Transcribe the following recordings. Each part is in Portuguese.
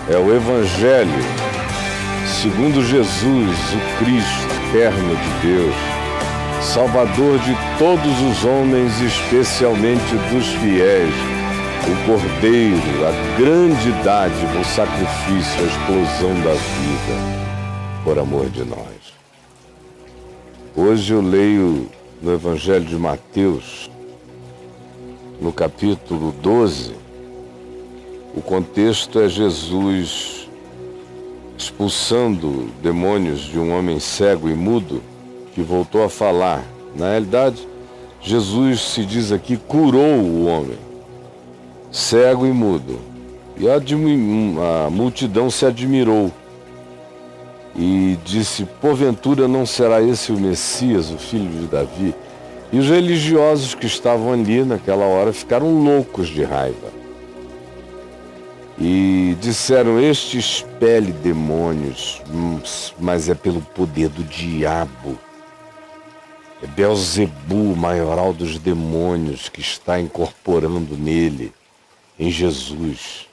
é o Evangelho segundo Jesus, o Cristo, eterno de Deus, Salvador de todos os homens, especialmente dos fiéis, o Cordeiro, a grande dádiva, o sacrifício, a explosão da vida, por amor de nós. Hoje eu leio no Evangelho de Mateus, no capítulo 12, o contexto é Jesus expulsando demônios de um homem cego e mudo que voltou a falar. Na realidade, Jesus, se diz aqui, curou o homem cego e mudo. E a multidão se admirou e disse: porventura não será esse o Messias, o filho de Davi? E os religiosos que estavam ali naquela hora ficaram loucos de raiva. E disseram: este expele demônios, mas é pelo poder do diabo. É Beelzebu, o maioral dos demônios, que está incorporando nele, em Jesus.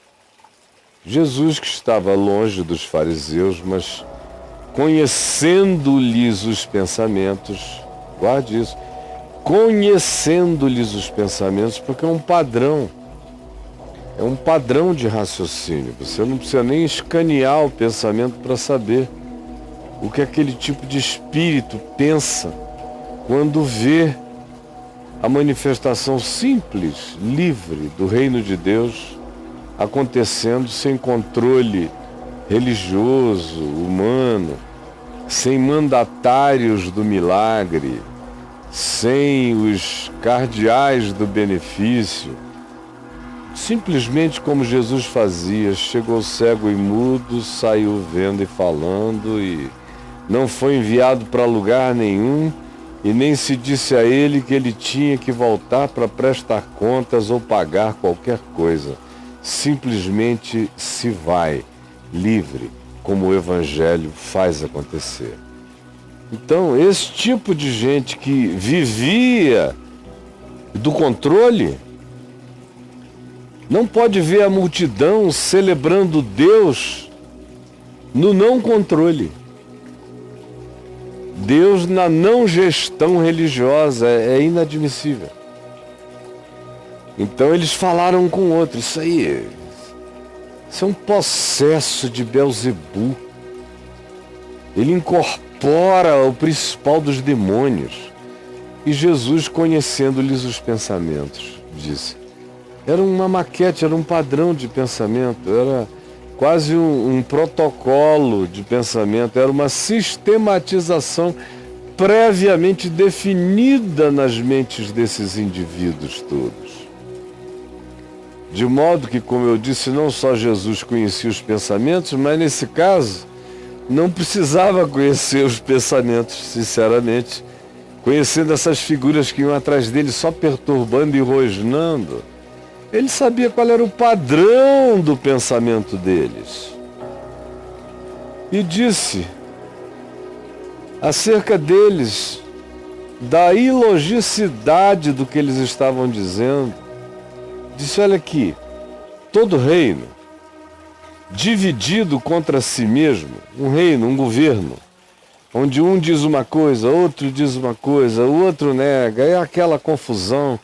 Jesus, que estava longe dos fariseus, mas conhecendo-lhes os pensamentos, guarde isso, conhecendo-lhes os pensamentos, porque é um padrão de raciocínio. Você não precisa nem escanear o pensamento para saber o que aquele tipo de espírito pensa quando vê a manifestação simples, livre do reino de Deus acontecendo sem controle religioso, humano, sem mandatários do milagre, sem os cardeais do benefício. Simplesmente como Jesus fazia, chegou cego e mudo, saiu vendo e falando, e não foi enviado para lugar nenhum, e nem se disse a ele que ele tinha que voltar para prestar contas ou pagar qualquer coisa. Simplesmente se vai, livre, como o Evangelho faz acontecer. Então, esse tipo de gente que vivia do controle, não pode ver a multidão celebrando Deus no não controle. Deus na não gestão religiosa é inadmissível. Então eles falaram com o outro: isso é um possesso de Beelzebu. Ele incorpora o principal dos demônios. E Jesus, conhecendo-lhes os pensamentos, disse: era uma maquete, era um padrão de pensamento, era quase um protocolo de pensamento, era uma sistematização previamente definida nas mentes desses indivíduos todos. De modo que, como eu disse, não só Jesus conhecia os pensamentos, mas nesse caso não precisava conhecer os pensamentos, sinceramente, conhecendo essas figuras que iam atrás dele só perturbando e rosnando. Ele sabia qual era o padrão do pensamento deles. E disse acerca deles, da ilogicidade do que eles estavam dizendo, disse: olha aqui, todo reino dividido contra si mesmo, um reino, um governo, onde um diz uma coisa, outro diz uma coisa, o outro nega, é aquela confusão.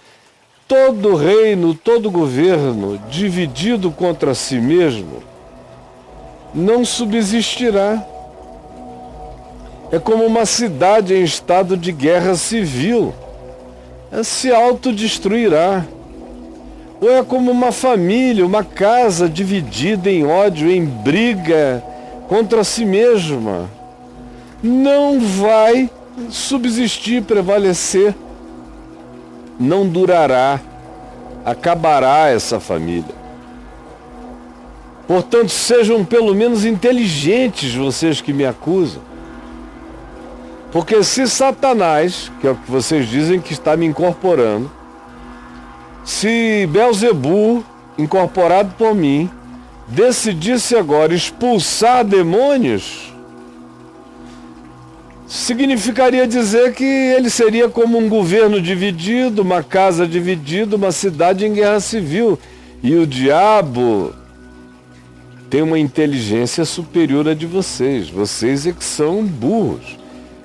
Todo reino, todo governo dividido contra si mesmo não subsistirá. É como uma cidade em estado de guerra civil. Se autodestruirá. Ou é como uma família, uma casa dividida em ódio, em briga contra si mesma. Não vai subsistir, prevalecer. Não durará, acabará essa família. Portanto, sejam pelo menos inteligentes vocês que me acusam. Porque se Satanás, que é o que vocês dizem que está me incorporando, se Beelzebu, incorporado por mim, decidisse agora expulsar demônios, significaria dizer que ele seria como um governo dividido, uma casa dividida, uma cidade em guerra civil. E o diabo tem uma inteligência superior à de vocês. Vocês é que são burros.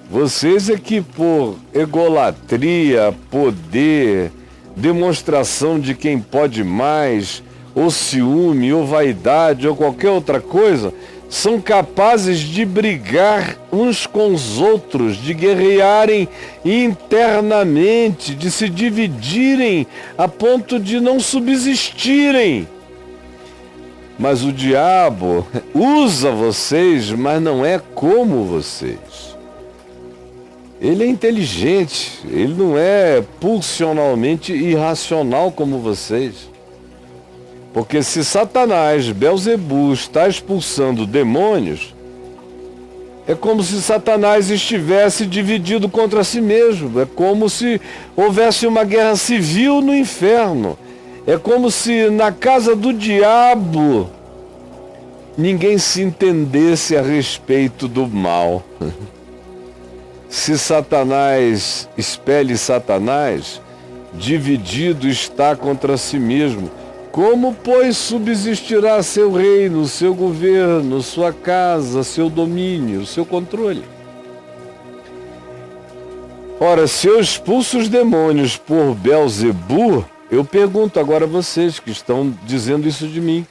Vocês é que por egolatria, poder, demonstração de quem pode mais, ou ciúme, ou vaidade, ou qualquer outra coisa, são capazes de brigar uns com os outros, de guerrearem internamente, de se dividirem a ponto de não subsistirem. Mas o diabo usa vocês, mas não é como vocês. Ele é inteligente, ele não é pulsionalmente irracional como vocês. Porque se Satanás, Belzebu, está expulsando demônios, é como se Satanás estivesse dividido contra si mesmo. É como se houvesse uma guerra civil no inferno. É como se na casa do diabo ninguém se entendesse a respeito do mal. Se Satanás expele Satanás, dividido está contra si mesmo. Como, pois, subsistirá seu reino, seu governo, sua casa, seu domínio, seu controle? Ora, se eu expulso os demônios por Belzebu, eu pergunto agora a vocês que estão dizendo isso de mim.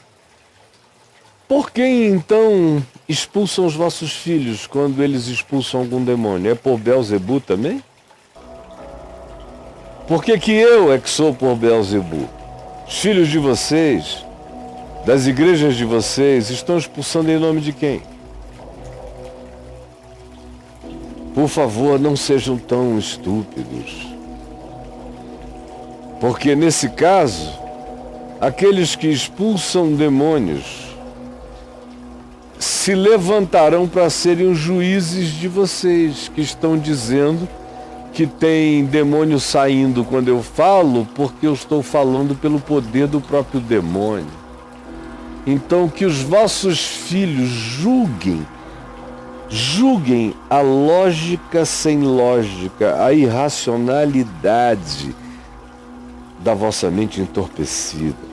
Por quem, então, expulsam os vossos filhos quando eles expulsam algum demônio? É por Belzebu também? Por que eu é que sou por Belzebu? Os filhos de vocês, das igrejas de vocês, estão expulsando em nome de quem? Por favor, não sejam tão estúpidos. Porque nesse caso, aqueles que expulsam demônios se levantarão para serem os juízes de vocês, que estão dizendo que tem demônio saindo quando eu falo, porque eu estou falando pelo poder do próprio demônio. Então que os vossos filhos julguem a lógica sem lógica, a irracionalidade da vossa mente entorpecida.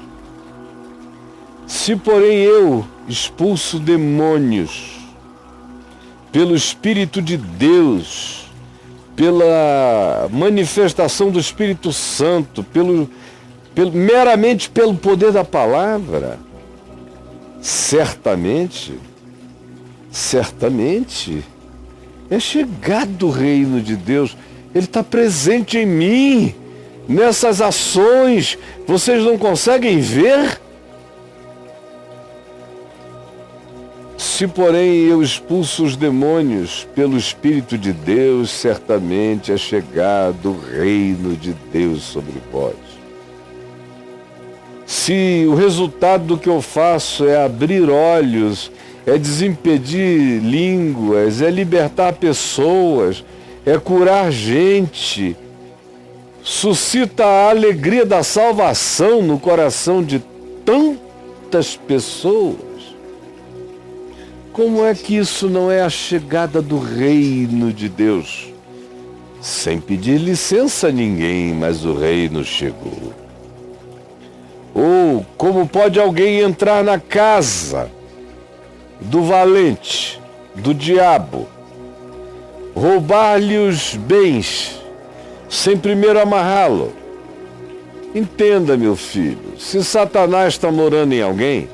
Se, porém, eu expulso demônios pelo Espírito de Deus, pela manifestação do Espírito Santo, meramente pelo poder da palavra, certamente, é chegado o reino de Deus. Ele está presente em mim, nessas ações. Vocês não conseguem ver? Se, porém, eu expulso os demônios pelo Espírito de Deus, certamente é chegado o reino de Deus sobre vós. Se o resultado do que eu faço é abrir olhos, é desimpedir línguas, é libertar pessoas, é curar gente, suscita a alegria da salvação no coração de tantas pessoas, como é que isso não é a chegada do reino de Deus? Sem pedir licença a ninguém, mas o reino chegou. Ou como pode alguém entrar na casa do valente, do diabo, roubar-lhe os bens, sem primeiro amarrá-lo? Entenda, meu filho, se Satanás está morando em alguém,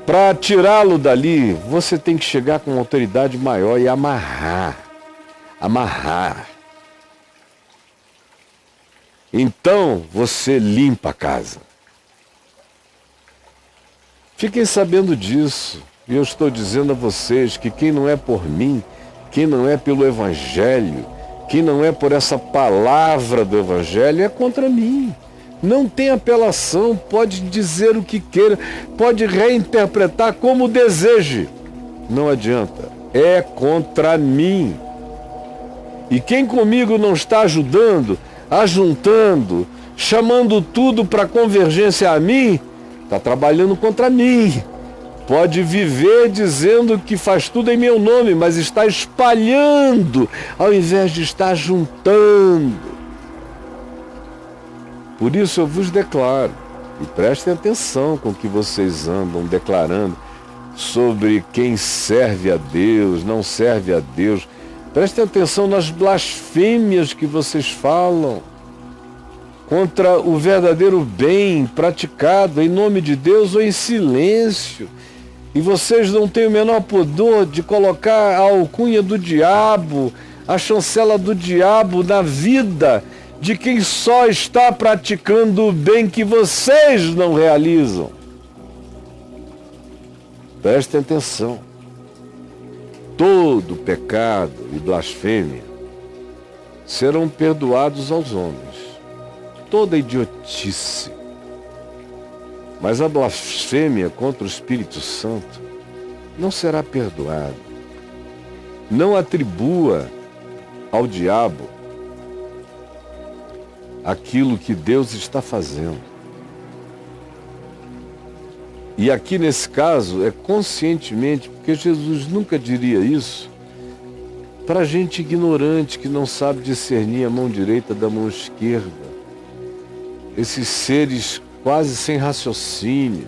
para tirá-lo dali, você tem que chegar com uma autoridade maior e amarrar. Então você limpa a casa. Fiquem sabendo disso. E eu estou dizendo a vocês que quem não é por mim, quem não é pelo Evangelho, quem não é por essa palavra do Evangelho, é contra mim. Não tem apelação, pode dizer o que queira, pode reinterpretar como deseje. Não adianta, é contra mim. E quem comigo não está ajudando, ajuntando, chamando tudo para convergência a mim, está trabalhando contra mim. Pode viver dizendo que faz tudo em meu nome, mas está espalhando, ao invés de estar juntando. Por isso eu vos declaro, E prestem atenção com o que vocês andam declarando sobre quem serve a Deus, não serve a Deus. Prestem atenção nas blasfêmias que vocês falam contra o verdadeiro bem praticado em nome de Deus ou em silêncio. E vocês não têm o menor pudor de colocar a alcunha do diabo, a chancela do diabo na vida de quem só está praticando o bem que vocês não realizam. Prestem atenção. Todo pecado e blasfêmia serão perdoados aos homens. Toda idiotice. Mas a blasfêmia contra o Espírito Santo não será perdoada. Não atribua ao diabo aquilo que Deus está fazendo. E aqui nesse caso é conscientemente, porque Jesus nunca diria isso para gente ignorante que não sabe discernir a mão direita da mão esquerda. Esses seres quase sem raciocínio,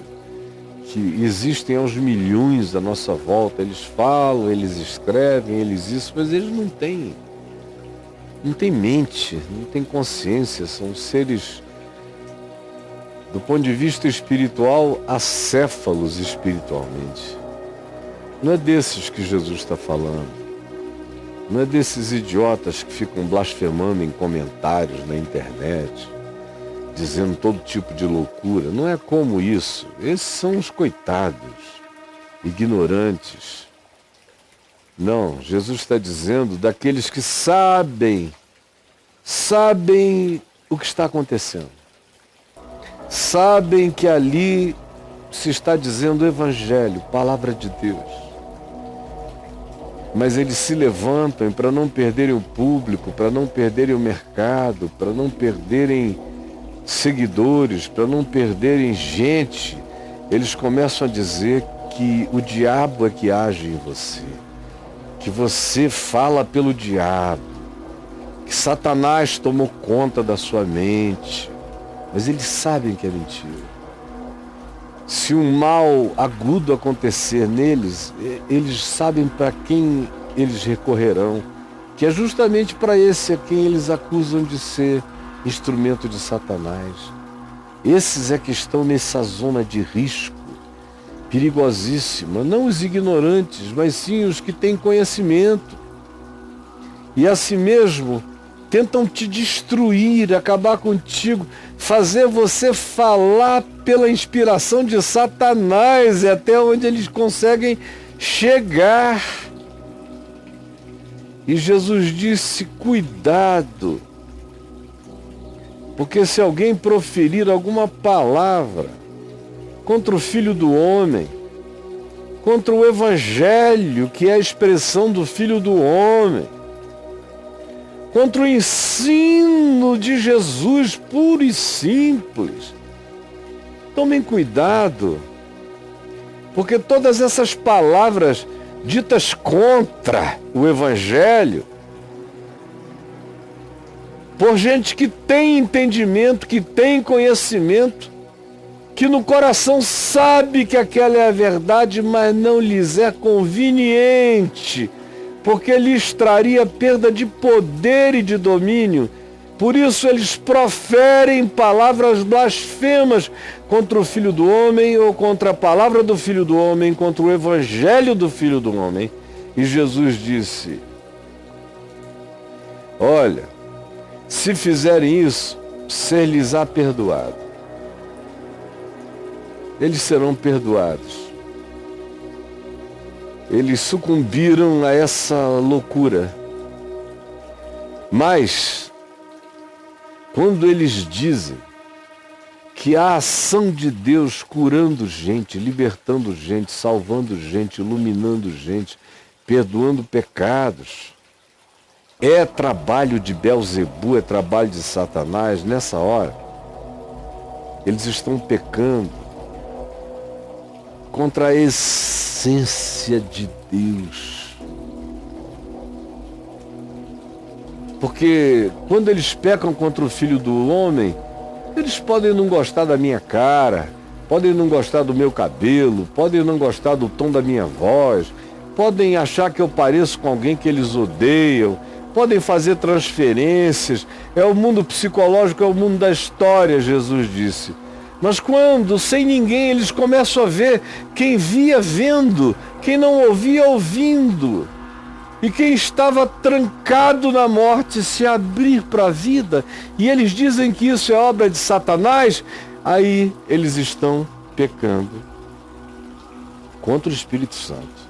que existem aos milhões à nossa volta. Eles falam, eles escrevem, eles isso, mas eles não têm mente, não têm consciência, são seres, do ponto de vista espiritual, acéfalos espiritualmente. Não é desses que Jesus está falando. Não é desses idiotas que ficam blasfemando em comentários na internet, dizendo todo tipo de loucura. Não é como isso. Esses são os coitados, ignorantes. Não, Jesus está dizendo daqueles que sabem o que está acontecendo. Sabem que ali se está dizendo o Evangelho, palavra de Deus. Mas eles se levantam para não perderem o público, para não perderem o mercado, para não perderem seguidores, para não perderem gente. Eles começam a dizer que o diabo é que age em você, que você fala pelo diabo, que Satanás tomou conta da sua mente. Mas eles sabem que é mentira. Se um mal agudo acontecer neles, eles sabem para quem eles recorrerão, que é justamente para esse a quem eles acusam de ser instrumento de Satanás. Esses é que estão nessa zona de risco perigosíssima, não os ignorantes, mas sim os que têm conhecimento. E assim mesmo tentam te destruir, acabar contigo, fazer você falar pela inspiração de Satanás, é até onde eles conseguem chegar. E Jesus disse: cuidado, porque se alguém proferir alguma palavra contra o Filho do Homem, contra o Evangelho, que é a expressão do Filho do Homem, contra o ensino de Jesus puro e simples, tomem cuidado, porque todas essas palavras ditas contra o Evangelho, por gente que tem entendimento, que tem conhecimento, que no coração sabe que aquela é a verdade, mas não lhes é conveniente, porque lhes traria perda de poder e de domínio. Por isso eles proferem palavras blasfemas contra o Filho do Homem, ou contra a palavra do Filho do Homem, contra o Evangelho do Filho do Homem. E Jesus disse: olha, se fizerem isso, ser-lhes-á perdoado. Eles serão perdoados. Eles sucumbiram a essa loucura. Mas, quando eles dizem que a ação de Deus curando gente, libertando gente, salvando gente, iluminando gente, perdoando pecados, é trabalho de Belzebu, é trabalho de Satanás, nessa hora, eles estão pecando contra a essência de Deus. Porque quando eles pecam contra o Filho do Homem, Eles podem não gostar da minha cara, podem não gostar do meu cabelo, podem não gostar do tom da minha voz, podem achar que eu pareço com alguém que eles odeiam, podem fazer transferências. É o mundo psicológico, é o mundo da história, Jesus disse. Mas quando, sem ninguém, eles começam a ver, quem via vendo, quem não ouvia ouvindo, e quem estava trancado na morte se abrir para a vida, e eles dizem que isso é obra de Satanás, aí eles estão pecando contra o Espírito Santo.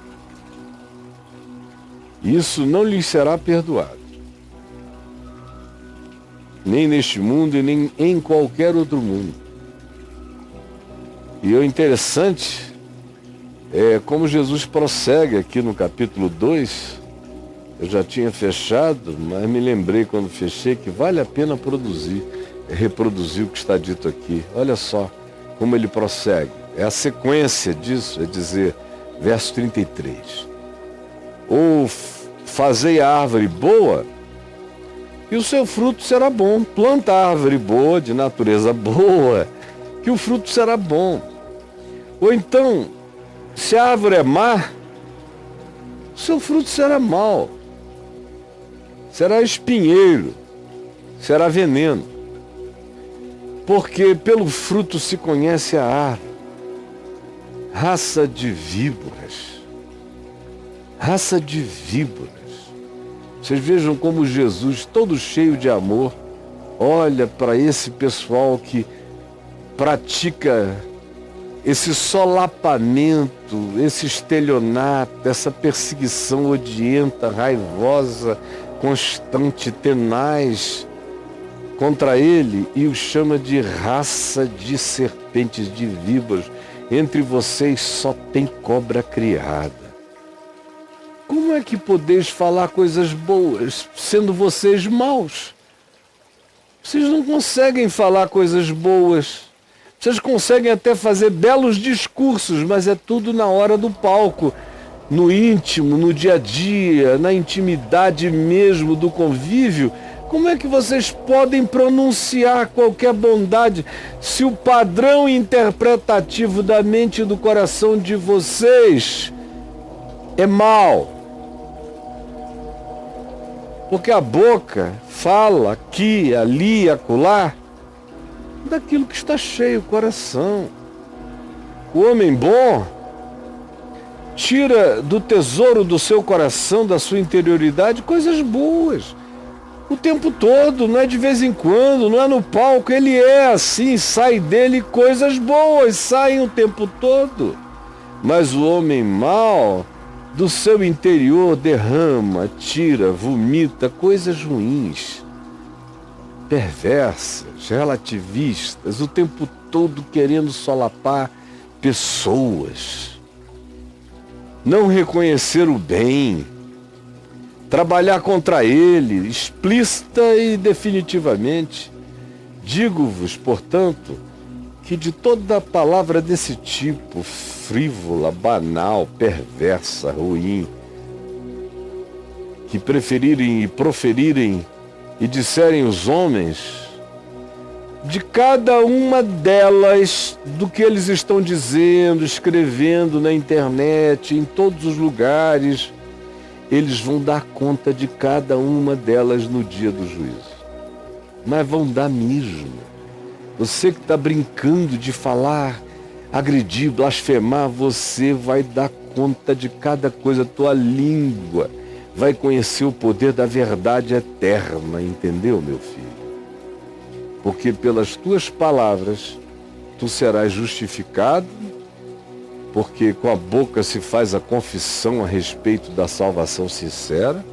Isso não lhes será perdoado, nem neste mundo e nem em qualquer outro mundo. E o interessante é como Jesus prossegue aqui no capítulo 2. Eu já tinha fechado, mas me lembrei quando fechei que vale a pena reproduzir o que está dito aqui. Olha só como ele prossegue. É a sequência disso, é dizer, verso 33. Ou fazei a árvore boa, e o seu fruto será bom. Planta a árvore boa, de natureza boa, que o fruto será bom. Ou então, se a árvore é má, o seu fruto será mau. Será espinheiro, será veneno. Porque pelo fruto se conhece a árvore. Raça de víboras. Raça de víboras. Vocês vejam como Jesus, todo cheio de amor, olha para esse pessoal que pratica esse solapamento, esse estelionato, essa perseguição odienta, raivosa, constante, tenaz contra ele, e o chama de raça de serpentes, de víboras. Entre vocês só tem cobra criada. Como é que podeis falar coisas boas, sendo vocês maus? Vocês não conseguem falar coisas boas. Vocês conseguem até fazer belos discursos, mas é tudo na hora do palco, no íntimo, no dia a dia, na intimidade mesmo do convívio. Como é que vocês podem pronunciar qualquer bondade se o padrão interpretativo da mente e do coração de vocês é mau? Porque a boca fala aqui, ali, acolá, daquilo que está cheio o coração. O homem bom tira do tesouro do seu coração, da sua interioridade, coisas boas. O tempo todo, não é de vez em quando, não é no palco, ele é assim, sai dele coisas boas, saem o tempo todo. Mas o homem mau, do seu interior derrama, tira, vomita coisas ruins, perversas, relativistas, o tempo todo querendo solapar pessoas, não reconhecer o bem, trabalhar contra ele, explícita e definitivamente. Digo-vos, portanto, que de toda palavra desse tipo, frívola, banal, perversa, ruim, que preferirem e proferirem e disserem os homens, de cada uma delas, do que eles estão dizendo, escrevendo na internet, em todos os lugares, eles vão dar conta de cada uma delas no dia do juízo. Mas vão dar mesmo. Você que está brincando de falar, agredir, blasfemar, você vai dar conta de cada coisa. Tua língua vai conhecer o poder da verdade eterna, entendeu, meu filho? Porque pelas tuas palavras tu serás justificado, porque com a boca se faz a confissão a respeito da salvação sincera,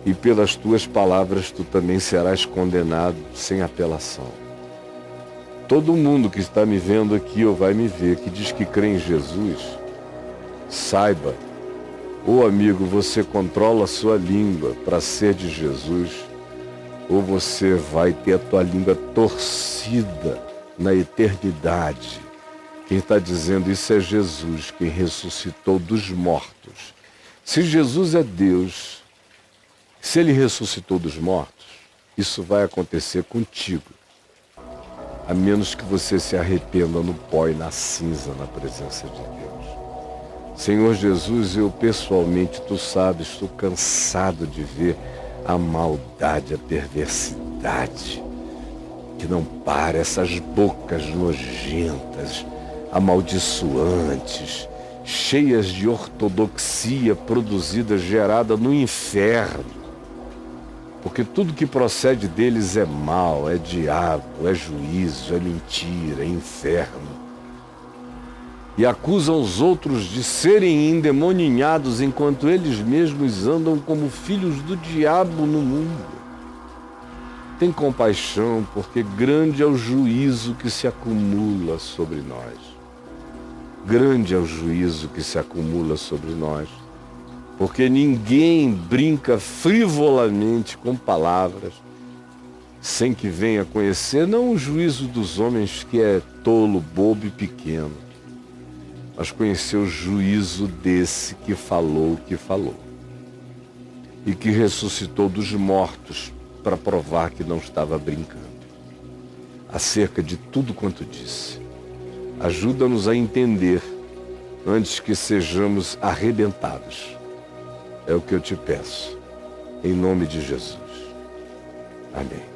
e pelas tuas palavras tu também serás condenado sem apelação. Todo mundo que está me vendo aqui ou vai me ver, que diz que crê em Jesus, saiba, ou amigo, você controla a sua língua para ser de Jesus, ou você vai ter a tua língua torcida na eternidade. Quem está dizendo isso é Jesus, quem ressuscitou dos mortos. Se Jesus é Deus, se Ele ressuscitou dos mortos, isso vai acontecer contigo. a menos que você se arrependa no pó e na cinza na presença de Deus. Senhor Jesus, eu pessoalmente, tu sabes, estou cansado de ver a maldade, a perversidade que não para, essas bocas nojentas, amaldiçoantes, cheias de ortodoxia produzida, gerada no inferno. Porque tudo que procede deles é mal, é diabo, é juízo, é mentira, é inferno. E acusam os outros de serem endemoninhados enquanto eles mesmos andam como filhos do diabo no mundo. Tem compaixão, porque grande é o juízo que se acumula sobre nós. Grande é o juízo que se acumula sobre nós. Porque ninguém brinca frivolamente com palavras sem que venha conhecer não o juízo dos homens, que é tolo, bobo e pequeno, mas conhecer o juízo desse que falou o que falou e que ressuscitou dos mortos para provar que não estava brincando acerca de tudo quanto disse. Ajuda-nos a entender antes que sejamos arrebentados. É o que eu te peço, em nome de Jesus. Amém.